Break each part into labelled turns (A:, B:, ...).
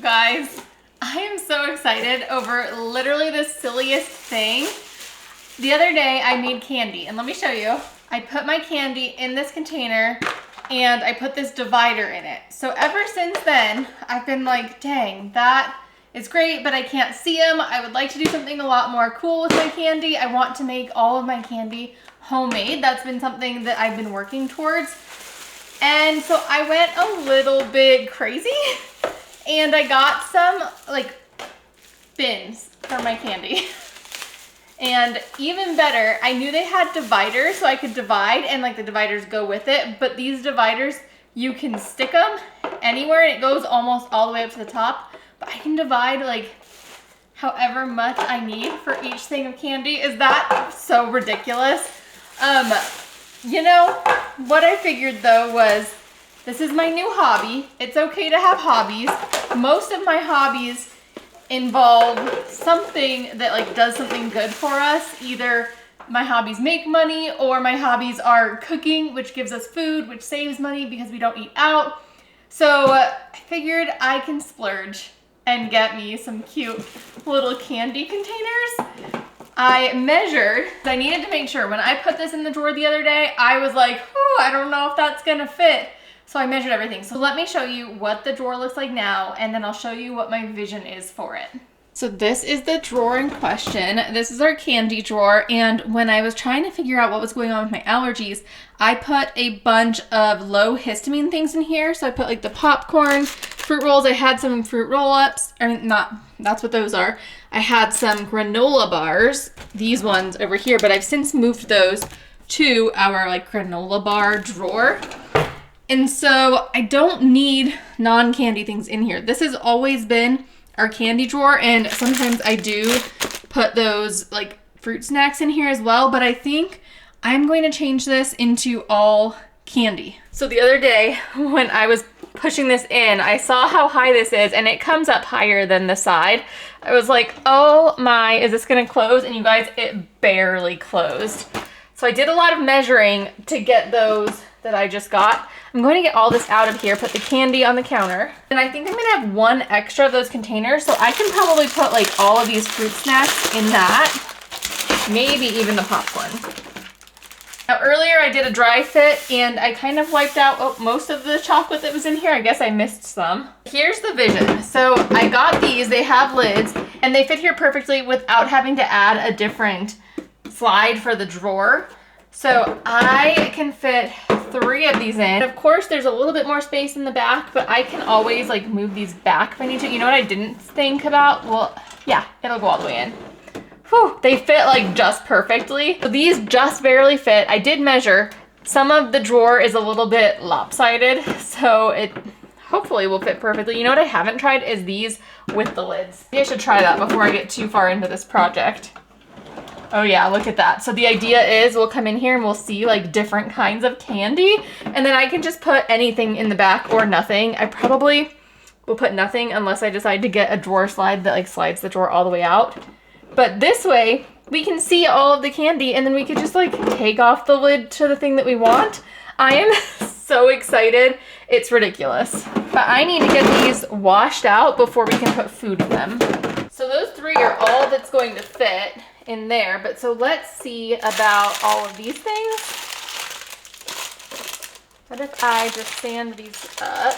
A: Guys, I am so excited over literally the silliest thing. The other day I made candy, and let me show you. I put my candy in this container and I put this divider in it. So ever since then, I've been like, dang, that is great, but I can't see them. I would like to do something a lot more cool with my candy. I want to make all of my candy homemade. That's been something that I've been working towards. And so I went a little bit crazy and I got some like bins for my candy. And even better, I knew they had dividers so I could divide and like the dividers go with it. But these dividers, you can stick them anywhere and it goes almost all the way up to the top. But I can divide like however much I need for each thing of candy. Is that so ridiculous? You know, what I figured though was this is my new hobby. It's okay to have hobbies. Most of my hobbies involve something that like does something good for us. Either my hobbies make money or my hobbies are cooking, which gives us food, which saves money because we don't eat out. So I figured I can splurge and get me some cute little candy containers. I measured, I needed to make sure when I put this in the drawer the other day, I was like, oh, I don't know if that's gonna fit. So I measured everything. So let me show you what the drawer looks like now, and then I'll show you what my vision is for it. So this is the drawer in question. This is our candy drawer. And when I was trying to figure out what was going on with my allergies, I put a bunch of low histamine things in here. So I put like the popcorn, fruit rolls. I had some fruit roll-ups. I mean, that's what those are. I had some granola bars, these ones over here, but I've since moved those to our like granola bar drawer. And so I don't need non-candy things in here. This has always been our candy drawer, and sometimes I do put those like fruit snacks in here as well, but I think I'm going to change this into all candy. So the other day when I was pushing this in, I saw how high this is and it comes up higher than the side. I was like, oh my, is this gonna close? And you guys, it barely closed. So I did a lot of measuring to get those that I just got. I'm going to get all this out of here, put the candy on the counter. And I think I'm gonna have one extra of those containers, so I can probably put like all of these fruit snacks in that, maybe even the popcorn. Now earlier I did a dry fit and I kind of wiped out most of the chocolate that was in here. I guess I missed some. Here's the vision. So I got these, they have lids and they fit here perfectly without having to add a different slide for the drawer. So I can fit 3 of these in. Of course, there's a little bit more space in the back, but I can always like move these back if I need to. You know what I didn't think about? Well, yeah, it'll go all the way in. Whew, they fit like just perfectly. So these just barely fit. I did measure. Some of the drawer is a little bit lopsided, so it hopefully will fit perfectly. You know what I haven't tried is these with the lids. Maybe I should try that before I get too far into this project. Oh yeah, look at that. So the idea is we'll come in here and we'll see like different kinds of candy, and then I can just put anything in the back or nothing. I probably will put nothing unless I decide to get a drawer slide that like slides the drawer all the way out. But this way we can see all of the candy and then we could just like take off the lid to the thing that we want. I am so excited. It's ridiculous. But I need to get these washed out before we can put food in them. So those 3 are all that's going to fit in there, but so let's see about all of these things. What if I just sand these up?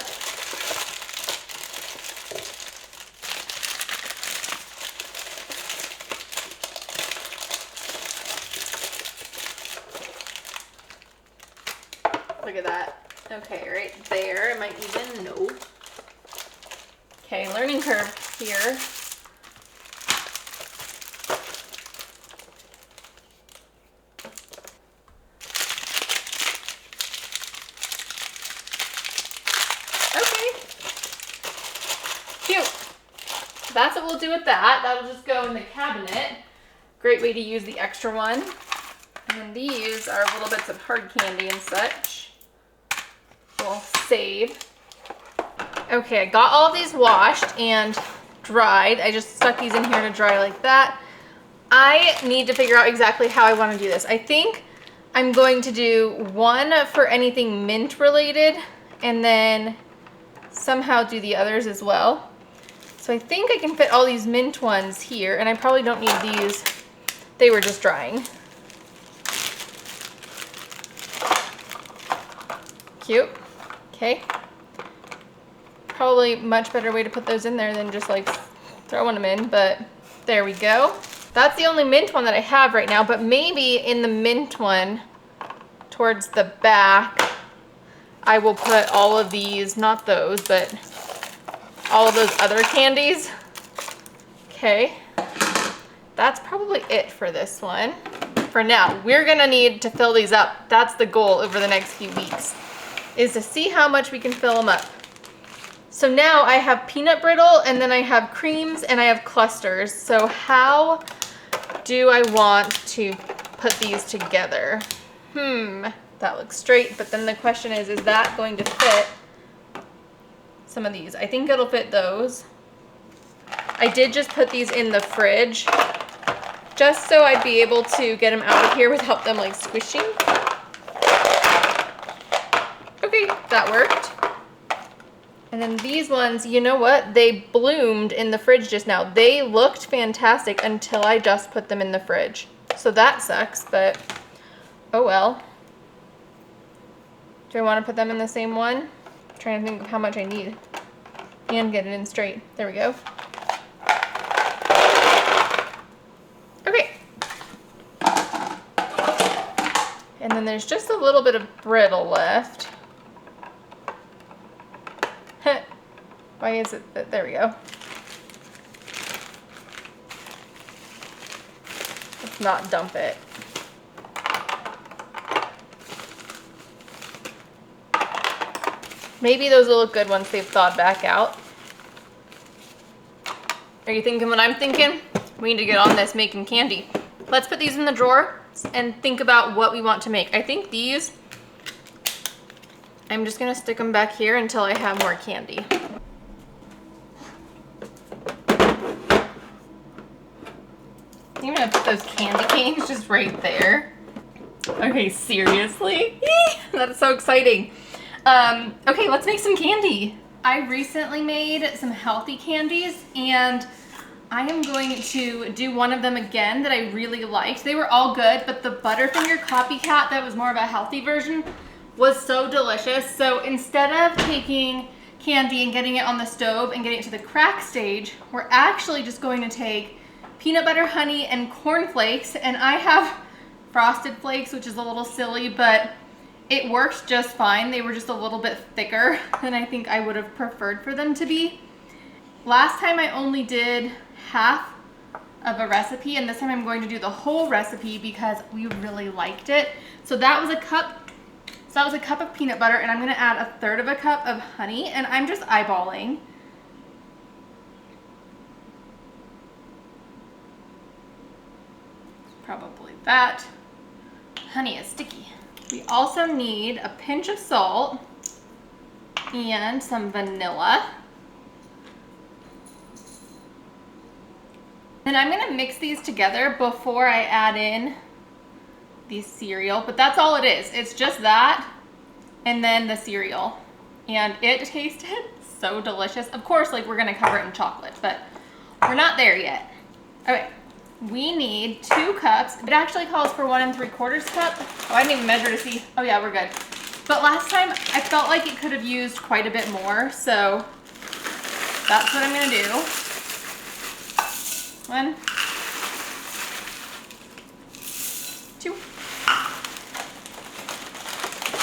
A: Look at that. Okay, right there. Am I even? No. Okay, learning curve here. That's what we'll do with that. That'll just go in the cabinet. Great way to use the extra one. And these are little bits of hard candy and such. We'll save. Okay, I got all of these washed and dried. I just stuck these in here to dry like that. I need to figure out exactly how I want to do this. I think I'm going to do one for anything mint related and then somehow do the others as well. So I think I can fit all these mint ones here, and I probably don't need these. They were just drying. Cute. Okay. Probably much better way to put those in there than just like throwing them in, but there we go. That's the only mint one that I have right now, but maybe in the mint one towards the back, I will put all of these, not those, but all of those other candies. Okay. That's probably it for this one. For now, we're gonna need to fill these up. That's the goal over the next few weeks, is to see how much we can fill them up. So now I have peanut brittle, and then I have creams, and I have clusters. So how do I want to put these together? That looks straight, but then the question is that going to fit some of these? I think it'll fit those. I did just put these in the fridge, just so I'd be able to get them out of here without them like squishing. Okay, that worked. And then these ones, you know what? They bloomed in the fridge just now. They looked fantastic until I just put them in the fridge. So that sucks, but oh well. Do I want to put them in the same one? I'm trying to think of how much I need and get it in straight. There we go. Okay. And then there's just a little bit of brittle left. Why is it that, there we go. Let's not dump it. Maybe those will look good once they've thawed back out. Are you thinking what I'm thinking? We need to get on this making candy. Let's put these in the drawer and think about what we want to make. I think these, I'm just gonna stick them back here until I have more candy. I'm gonna put those candy canes just right there. Okay, seriously? That's so exciting. Okay, let's make some candy. I recently made some healthy candies, and I am going to do one of them again that I really liked. They were all good, but the Butterfinger copycat that was more of a healthy version was so delicious. So instead of taking candy and getting it on the stove and getting it to the crack stage, we're actually just going to take peanut butter, honey, and corn flakes. And I have Frosted Flakes, which is a little silly, but it worked just fine. They were just a little bit thicker than I think I would have preferred for them to be. Last time I only did half of a recipe, and this time I'm going to do the whole recipe because we really liked it. So that was a cup. So that was a cup of peanut butter, and I'm gonna add 1/3 of a cup of honey, and I'm just eyeballing. Probably that. Honey is sticky. We also need a pinch of salt and some vanilla. Then I'm gonna mix these together before I add in the cereal, but that's all it is. It's just that and then the cereal. And it tasted so delicious. Of course, like we're gonna cover it in chocolate, but we're not there yet. Okay. We need 2 cups. It actually calls for 1 3/4 cup. Oh, I didn't even measure to see. Oh yeah, we're good. But last time I felt like it could have used quite a bit more, so that's what I'm gonna do. 1, 2.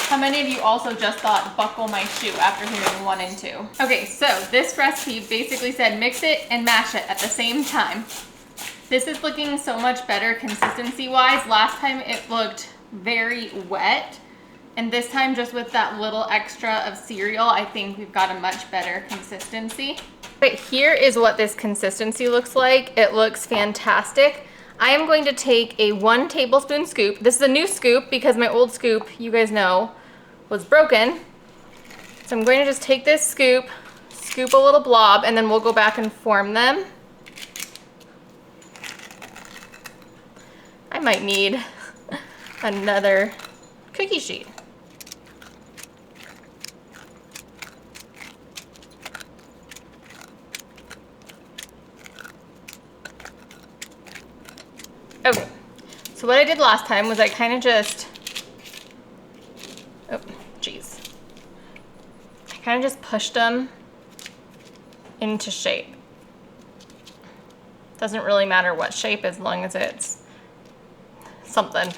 A: How many of you also just thought buckle my shoe after hearing 1 and 2? Okay, so this recipe basically said mix it and mash it at the same time. This is looking so much better consistency-wise. Last time it looked very wet, and this time just with that little extra of cereal, I think we've got a much better consistency. But here is what this consistency looks like. It looks fantastic. I am going to take a 1 tablespoon scoop. This is a new scoop because my old scoop, you guys know, was broken. So I'm going to just take this scoop, scoop a little blob, and then we'll go back and form them. I might need another cookie sheet. Okay, so what I did last time was I kind of just, oh, geez. I kind of just pushed them into shape. Doesn't really matter what shape as long as it's something.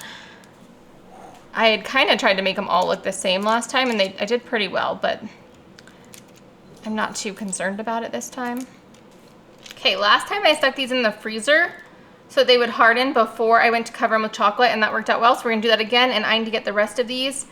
A: I had kind of tried to make them all look the same last time and I did pretty well, but I'm not too concerned about it this time. Okay, last time I stuck these in the freezer so they would harden before I went to cover them with chocolate, and that worked out well, so we're gonna do that again, and I need to get the rest of these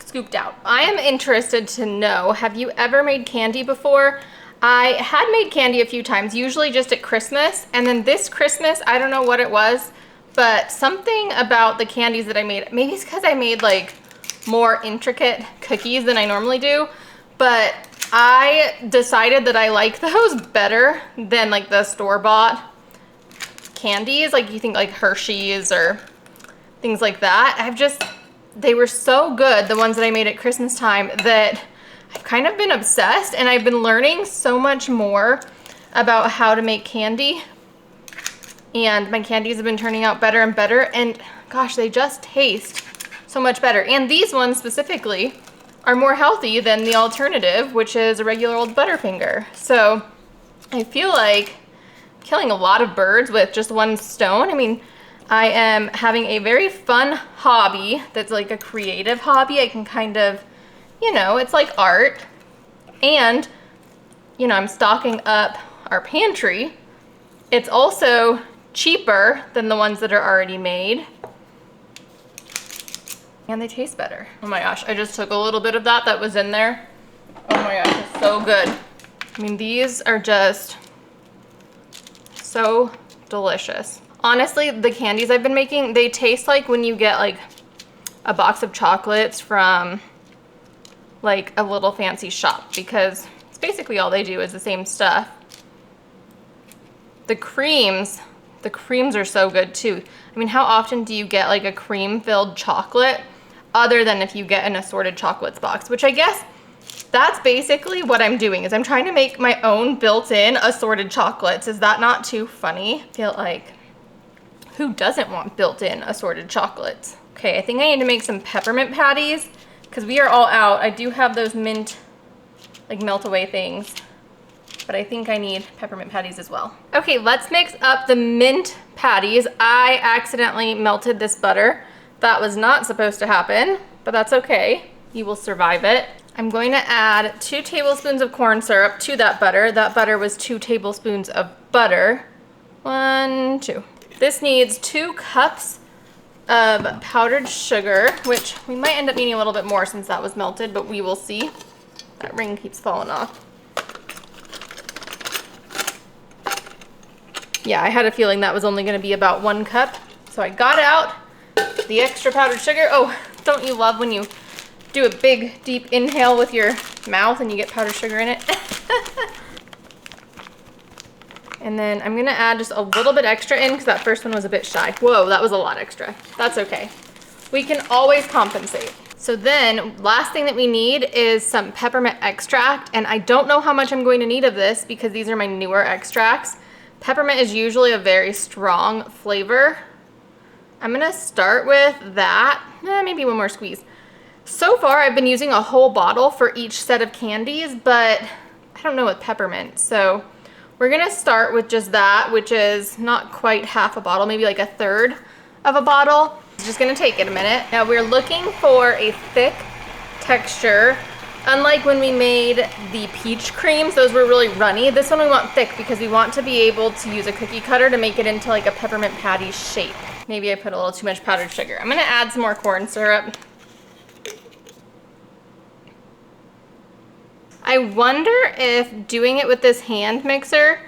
A: scooped out. I am interested to know, have you ever made candy before? I had made candy a few times, usually just at Christmas, and then this Christmas, I don't know what it was, but something about the candies that I made, maybe it's because I made like more intricate cookies than I normally do, but I decided that I like those better than like the store-bought candies, like you think like Hershey's or things like that. They were so good, the ones that I made at Christmas time, that I've kind of been obsessed, and I've been learning so much more about how to make candy, and my candies have been turning out better and better, and gosh, they just taste so much better. And these ones specifically are more healthy than the alternative, which is a regular old Butterfinger. So I feel like killing a lot of birds with just one stone. I mean, I am having a very fun hobby that's like a creative hobby. I can kind of, you know, it's like art. And, you know, I'm stocking up our pantry. It's also cheaper than the ones that are already made. And they taste better. Oh my gosh, I just took a little bit of that was in there. Oh my gosh, it's so good. I mean, these are just so delicious. Honestly, the candies I've been making, they taste like when you get like a box of chocolates from like a little fancy shop, because it's basically all they do is the same stuff. The creams are so good too. I mean, how often do you get like a cream-filled chocolate other than if you get an assorted chocolates box, which I guess that's basically what I'm doing, is I'm trying to make my own built-in assorted chocolates. Is that not too funny? I feel like, who doesn't want built-in assorted chocolates? Okay, I think I need to make some peppermint patties because we are all out. I do have those mint, like melt away things, but I think I need peppermint patties as well. Okay, let's mix up the mint patties. I accidentally melted this butter. That was not supposed to happen, but that's okay. You will survive it. I'm going to add 2 tablespoons of corn syrup to that butter. That butter was 2 tablespoons of butter. 1, 2. This needs 2 cups of powdered sugar, which we might end up needing a little bit more since that was melted, but we will see. That ring keeps falling off. Yeah, I had a feeling that was only going to be about 1 cup. So I got out the extra powdered sugar. Oh, don't you love when you do a big, deep inhale with your mouth and you get powdered sugar in it? And then I'm gonna add just a little bit extra in because that first one was a bit shy. Whoa, that was a lot extra. That's okay. We can always compensate. So then, last thing that we need is some peppermint extract, and I don't know how much I'm going to need of this because these are my newer extracts. Peppermint is usually a very strong flavor. I'm gonna start with that, maybe 1 more squeeze. So far, I've been using a whole bottle for each set of candies, but I don't know with peppermint, so we're gonna start with just that, which is not quite half a bottle, maybe like 1/3 of a bottle. It's just gonna take it a minute. Now we're looking for a thick texture. Unlike when we made the peach creams, those were really runny. This one we want thick because we want to be able to use a cookie cutter to make it into like a peppermint patty shape. Maybe I put a little too much powdered sugar. I'm gonna add some more corn syrup. I wonder if doing it with this hand mixer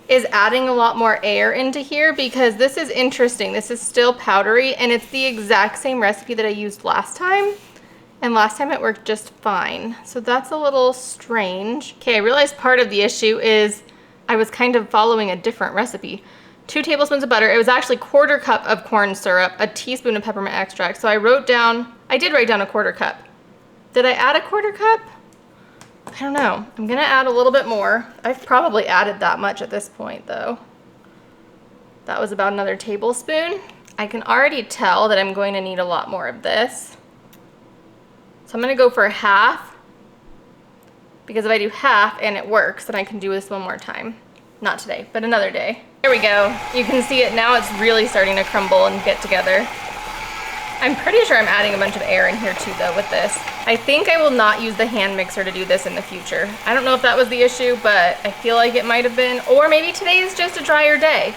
A: is adding a lot more air into here, because this is interesting. This is still powdery and it's the exact same recipe that I used last time. And last time it worked just fine. So that's a little strange. Okay, I realized part of the issue is I was kind of following a different recipe. 2 tablespoons of butter. It was actually 1/4 cup of corn syrup, a teaspoon of peppermint extract. So I did write down a 1/4 cup. Did I add a 1/4 cup? I don't know. I'm gonna add a little bit more. I've probably added that much at this point though. That was about another tablespoon. I can already tell that I'm going to need a lot more of this. So I'm gonna go for half, because if I do half and it works, then I can do this one more time. Not today, but another day. There we go. You can see it now. It's really starting to crumble and get together. I'm pretty sure I'm adding a bunch of air in here too though with this. I think I will not use the hand mixer to do this in the future. I don't know if that was the issue, but I feel like it might have been. Or maybe today is just a drier day.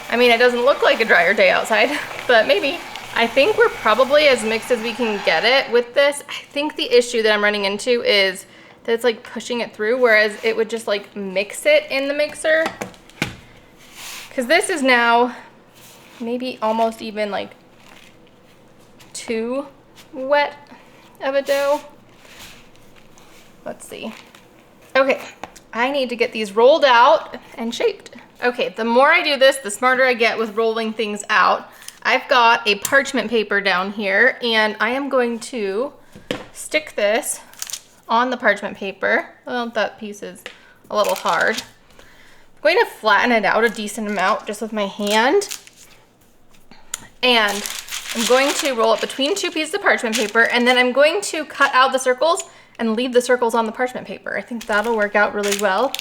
A: I mean, it doesn't look like a drier day outside, but maybe. I think we're probably as mixed as we can get it with this. I think the issue that I'm running into is that it's like pushing it through, whereas it would just like mix it in the mixer. Because this is now maybe almost even like too wet of a dough. Let's see. Okay, I need to get these rolled out and shaped. Okay, the more I do this, the smarter I get with rolling things out. I've got a parchment paper down here, and I am going to stick this on the parchment paper. Well, that piece is a little hard. I'm going to flatten it out a decent amount just with my hand. And I'm going to roll it between two pieces of parchment paper, and then I'm going to cut out the circles and leave the circles on the parchment paper. I think that'll work out really well.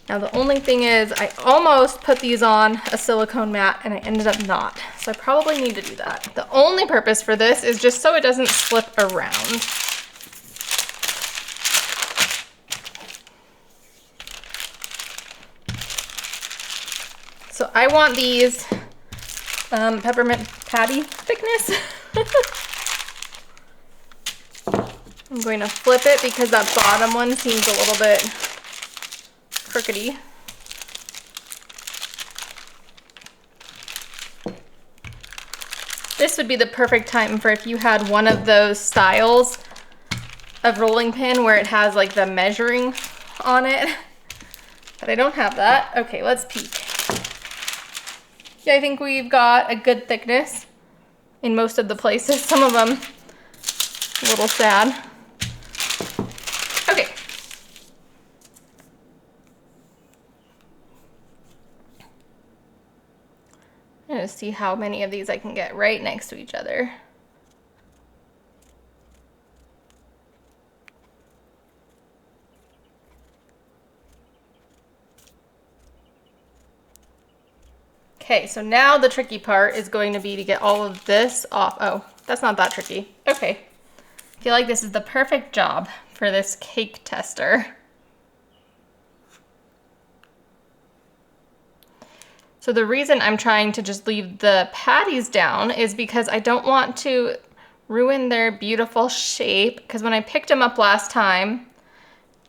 A: Now the only thing is I almost put these on a silicone mat and I ended up not. So I probably need to do that. The only purpose for this is just so it doesn't slip around. So I want these peppermint patty thickness. I'm going to flip it because that bottom one seems a little bit crookedy. This would be the perfect time for if you had one of those styles of rolling pin where it has like the measuring on it. But I don't have that. Okay, let's peek. Yeah, I think we've got a good thickness in most of the places. Some of them a little sad. Okay. I'm gonna see how many of these I can get right next to each other. Okay, so now the tricky part is going to be to get all of this off. Oh, that's not that tricky. Okay. I feel like this is the perfect job for this cake tester. So the reason I'm trying to just leave the patties down is because I don't want to ruin their beautiful shape, because when I picked them up last time,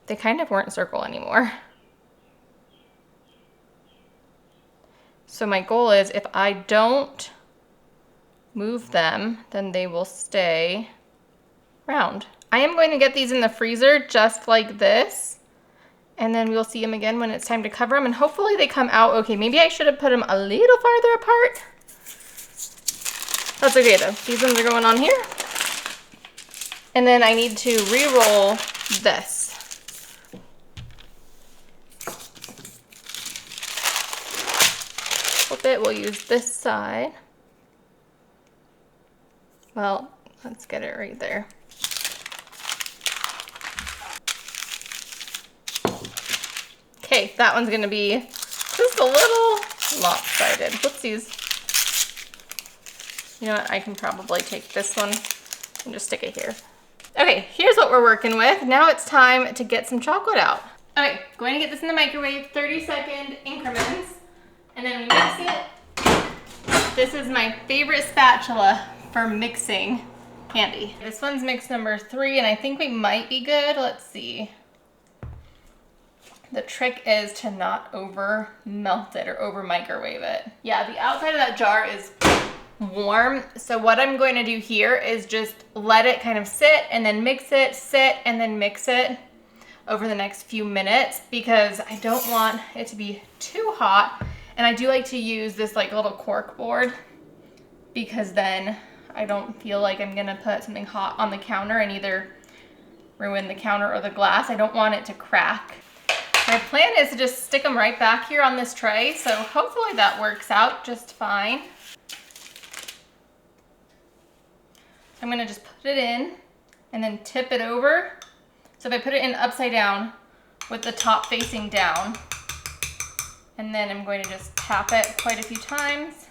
A: they kind of weren't circle anymore. So my goal is if I don't move them, then they will stay round. I am going to get these in the freezer just like this. And then we'll see them again when it's time to cover them, and hopefully they come out okay. Maybe I should have put them a little farther apart. That's okay though. These ones are going on here. And then I need to re-roll this. Flip it, we'll use this side. Well, let's get it right there. Okay, that one's gonna be just a little lopsided. Whoopsies. You know what, I can probably take this one and just stick it here. Okay, here's what we're working with. Now it's time to get some chocolate out. Okay, going to get this in the microwave, 30-second increments, and then we mix it. This is my favorite spatula for mixing candy. This one's mix number 3, and I think we might be good. Let's see. The trick is to not over melt it or over microwave it. Yeah, the outside of that jar is warm. So what I'm going to do here is just let it kind of sit and then mix it, sit and then mix it over the next few minutes, because I don't want it to be too hot. And I do like to use this like little cork board, because then I don't feel like I'm gonna put something hot on the counter and either ruin the counter or the glass. I don't want it to crack. My plan is to just stick them right back here on this tray, so hopefully that works out just fine. I'm gonna just put it in and then tip it over. So if I put it in upside down with the top facing down, and then I'm going to just tap it quite a few times,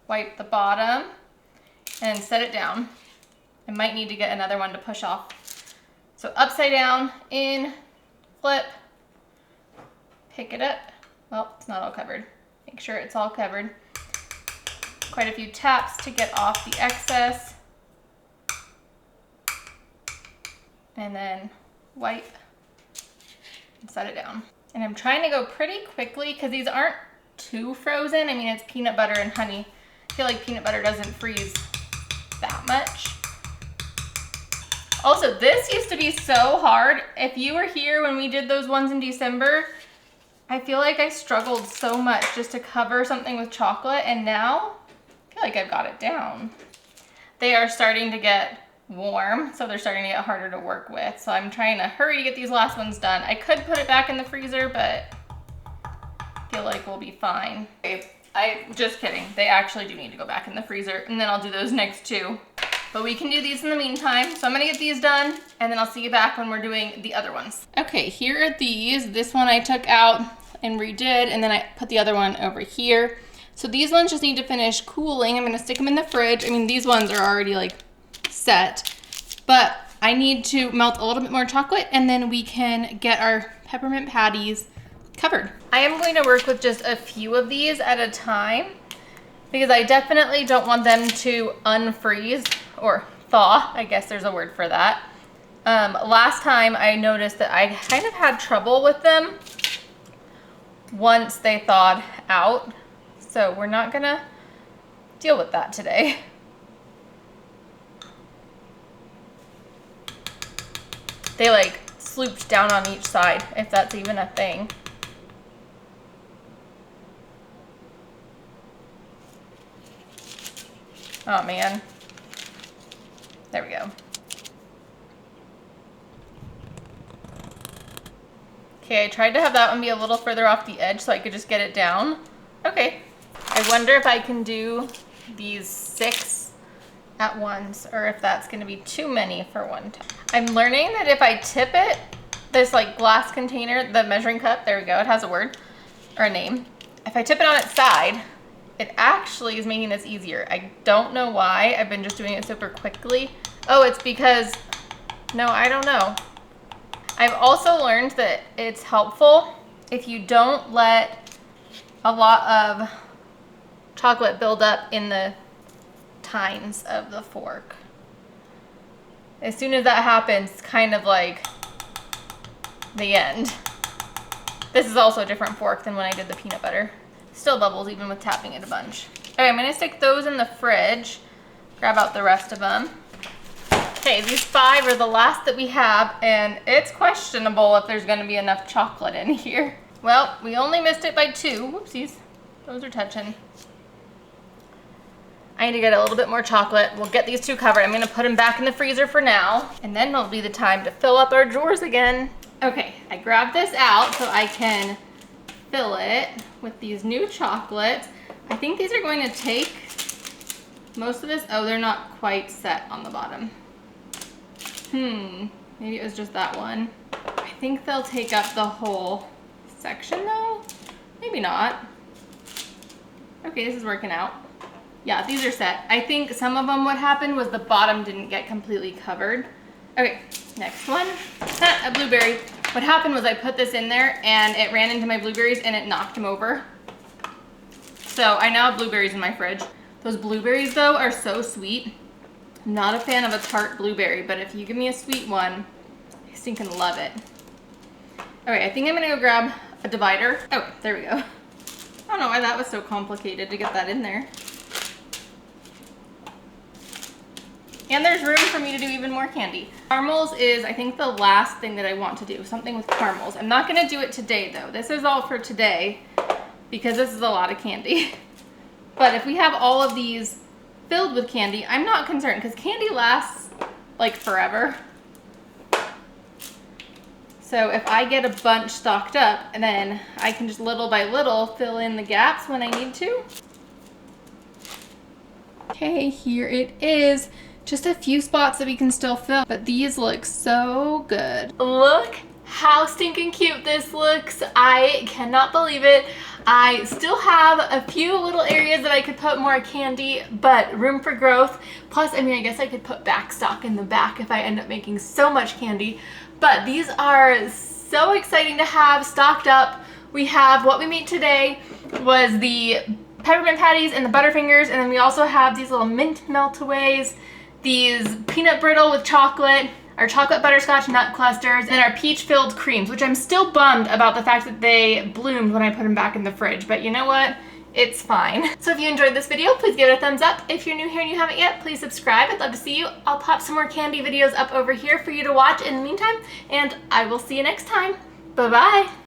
A: wipe the bottom, and set it down. I might need to get another one to push off. So upside down, in, flip, pick it up. Well, it's not all covered. Make sure it's all covered. Quite a few taps to get off the excess. And then wipe and set it down. And I'm trying to go pretty quickly because these aren't too frozen. I mean, it's peanut butter and honey. I feel like peanut butter doesn't freeze that much. Also, this used to be so hard. If you were here when we did those ones in December, I feel like I struggled so much just to cover something with chocolate, and now I feel like I've got it down. They are starting to get warm, so they're starting to get harder to work with. So I'm trying to hurry to get these last ones done. I could put it back in the freezer, but I feel like we'll be fine. Okay, just kidding. They actually do need to go back in the freezer, and then I'll do those next two. But we can do these in the meantime. So I'm gonna get these done, and then I'll see you back when we're doing the other ones. Okay, here are these. This one I took out and redid, and then I put the other one over here. So these ones just need to finish cooling. I'm gonna stick them in the fridge. I mean, these ones are already like set, but I need to melt a little bit more chocolate, and then we can get our peppermint patties covered. I am going to work with just a few of these at a time because I definitely don't want them to unfreeze or thaw. I guess there's a word for that. Last time I noticed that I kind of had trouble with them once they thawed out. So we're not gonna deal with that today. They like slooped down on each side, if that's even a thing. Oh man. There we go. Okay, I tried to have that one be a little further off the edge so I could just get it down. Okay. I wonder if I can do these 6 at once, or if that's gonna be too many for one time. I'm learning that if I tip it, this like glass container, the measuring cup, there we go, it has a word or a name. If I tip it on its side, it actually is making this easier. I don't know why. I've been just doing it super quickly. Oh, it's because, no, I don't know. I've also learned that it's helpful if you don't let a lot of chocolate build up in the tines of the fork. As soon as that happens, it's kind of like the end. This is also a different fork than when I did the peanut butter. Still bubbles even with tapping it a bunch. Okay, I'm gonna stick those in the fridge. Grab out the rest of them. Okay, these 5 are the last that we have, and it's questionable if there's gonna be enough chocolate in here. Well, we only missed it by 2. Whoopsies, those are touching. I need to get a little bit more chocolate. We'll get these 2 covered. I'm gonna put them back in the freezer for now, and then it'll be the time to fill up our drawers again. Okay, I grabbed this out so I can fill it with these new chocolates. I think these are going to take most of this. Oh, they're not quite set on the bottom. Maybe it was just that one. I think they'll take up the whole section though. Maybe not. Okay, this is working out. Yeah, these are set. I think some of them, what happened was the bottom didn't get completely covered. Okay, next one. A blueberry. What happened was I put this in there and it ran into my blueberries and it knocked them over. So I now have blueberries in my fridge. Those blueberries though are so sweet. I'm not a fan of a tart blueberry, but if you give me a sweet one, I stinking love it. Okay, I think I'm gonna go grab a divider. Oh, there we go. I don't know why that was so complicated to get that in there. And there's room for me to do even more candy. Caramels is, I think, the last thing that I want to do, something with caramels. I'm not gonna do it today though. This is all for today because this is a lot of candy. But if we have all of these filled with candy, I'm not concerned because candy lasts like forever. So if I get a bunch stocked up, and then I can just little by little fill in the gaps when I need to. Okay, here it is. Just a few spots that we can still fill, but these look so good. Look how stinking cute this looks. I cannot believe it. I still have a few little areas that I could put more candy, but room for growth. Plus, I mean, I guess I could put backstock in the back if I end up making so much candy. But these are so exciting to have stocked up. We have what we made today was the Peppermint Patties and the Butterfingers, and then we also have these little mint meltaways, these peanut brittle with chocolate, our chocolate butterscotch nut clusters, and our peach-filled creams, which I'm still bummed about the fact that they bloomed when I put them back in the fridge, but you know what? It's fine. So if you enjoyed this video, please give it a thumbs up. If you're new here and you haven't yet, please subscribe. I'd love to see you. I'll pop some more candy videos up over here for you to watch in the meantime, and I will see you next time. Bye-bye.